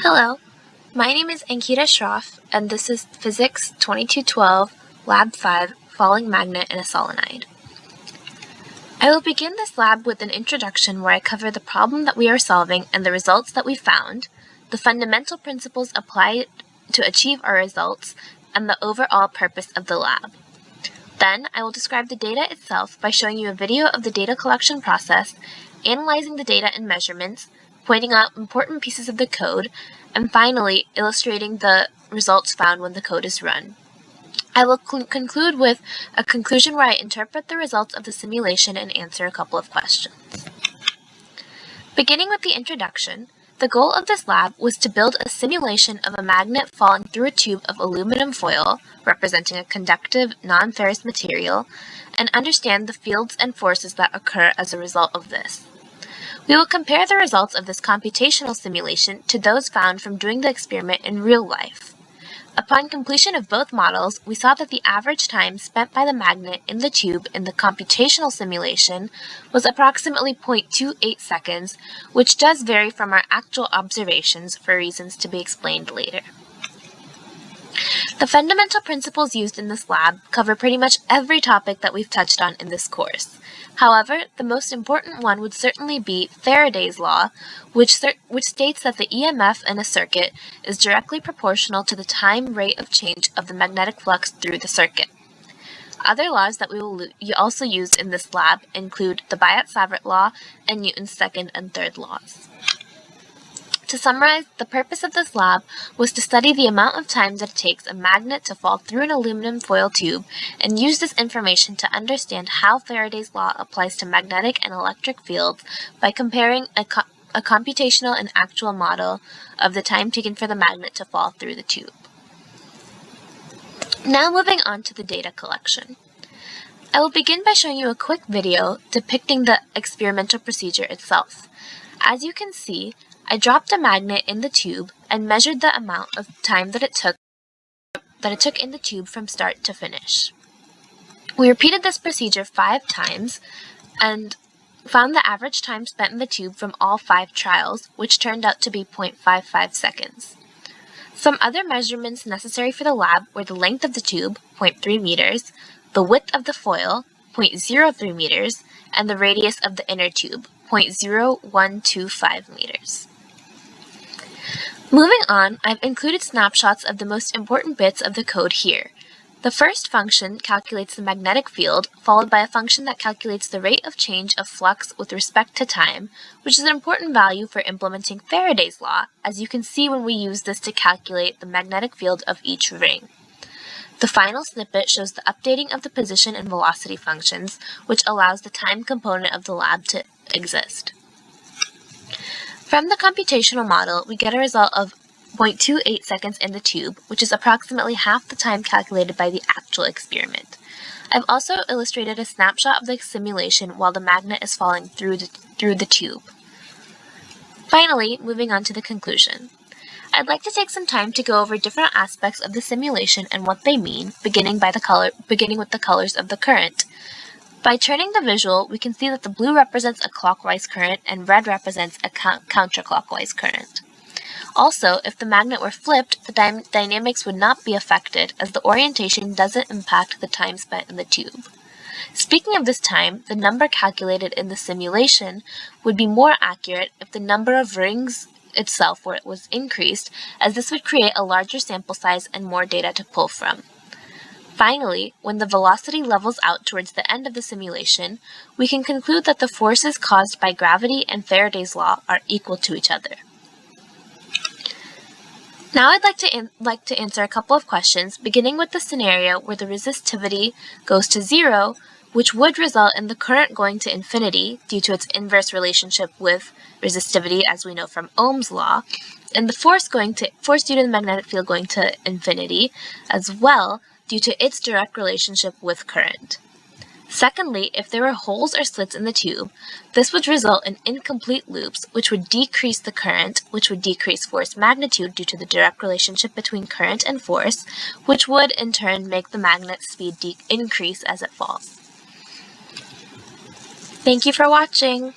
Hello, my name is Ankita Shroff, and this is Physics 2212, Lab 5, Falling Magnet in a Solenoid. I will begin this lab with an introduction where I cover the problem that we are solving and the results that we found, the fundamental principles applied to achieve our results, and the overall purpose of the lab. Then, I will describe the data itself by showing you a video of the data collection process, analyzing the data and measurements, pointing out important pieces of the code, and finally, illustrating the results found when the code is run. I will conclude with a conclusion where I interpret the results of the simulation and answer a couple of questions. Beginning with the introduction, the goal of this lab was to build a simulation of a magnet falling through a tube of aluminum foil, representing a conductive, non-ferrous material, and understand the fields and forces that occur as a result of this. We will compare the results of this computational simulation to those found from doing the experiment in real life. Upon completion of both models, we saw that the average time spent by the magnet in the tube in the computational simulation was approximately 0.28 seconds, which does vary from our actual observations for reasons to be explained later. The fundamental principles used in this lab cover pretty much every topic that we've touched on in this course. However, the most important one would certainly be Faraday's law, which states that the EMF in a circuit is directly proportional to the time rate of change of the magnetic flux through the circuit. Other laws that we will also use in this lab include the Biot-Savart law and Newton's second and third laws. To summarize, the purpose of this lab was to study the amount of time that it takes a magnet to fall through an aluminum foil tube and use this information to understand how Faraday's law applies to magnetic and electric fields by comparing a computational and actual model of the time taken for the magnet to fall through the tube. Now moving on to the data collection. I will begin by showing you a quick video depicting the experimental procedure itself. As you can see, I dropped a magnet in the tube and measured the amount of time that it took in the tube from start to finish. We repeated this procedure 5 times and found the average time spent in the tube from all 5 trials, which turned out to be 0.55 seconds. Some other measurements necessary for the lab were the length of the tube, 0.3 meters, the width of the foil, 0.03 meters, and the radius of the inner tube, 0.0125 meters. Moving on, I've included snapshots of the most important bits of the code here. The first function calculates the magnetic field, followed by a function that calculates the rate of change of flux with respect to time, which is an important value for implementing Faraday's law, as you can see when we use this to calculate the magnetic field of each ring. The final snippet shows the updating of the position and velocity functions, which allows the time component of the lab to exist. From the computational model, we get a result of 0.28 seconds in the tube, which is approximately half the time calculated by the actual experiment. I've also illustrated a snapshot of the simulation while the magnet is falling through the tube. Finally, moving on to the conclusion. I'd like to take some time to go over different aspects of the simulation and what they mean, beginning with the colors of the current. By turning the visual, we can see that the blue represents a clockwise current and red represents a counterclockwise current. Also, if the magnet were flipped, the dynamics would not be affected, as the orientation doesn't impact the time spent in the tube. Speaking of this time, the number calculated in the simulation would be more accurate if the number of rings itself was increased, as this would create a larger sample size and more data to pull from. Finally, when the velocity levels out towards the end of the simulation, we can conclude that the forces caused by gravity and Faraday's law are equal to each other. Now I'd like to answer a couple of questions, beginning with the scenario where the resistivity goes to 0, which would result in the current going to infinity due to its inverse relationship with resistivity, as we know from Ohm's law, and the force due to the magnetic field going to infinity as well, due to its direct relationship with current. Secondly, if there were holes or slits in the tube, this would result in incomplete loops, which would decrease the current, which would decrease force magnitude due to the direct relationship between current and force, which would in turn make the magnet's speed increase as it falls. Thank you for watching!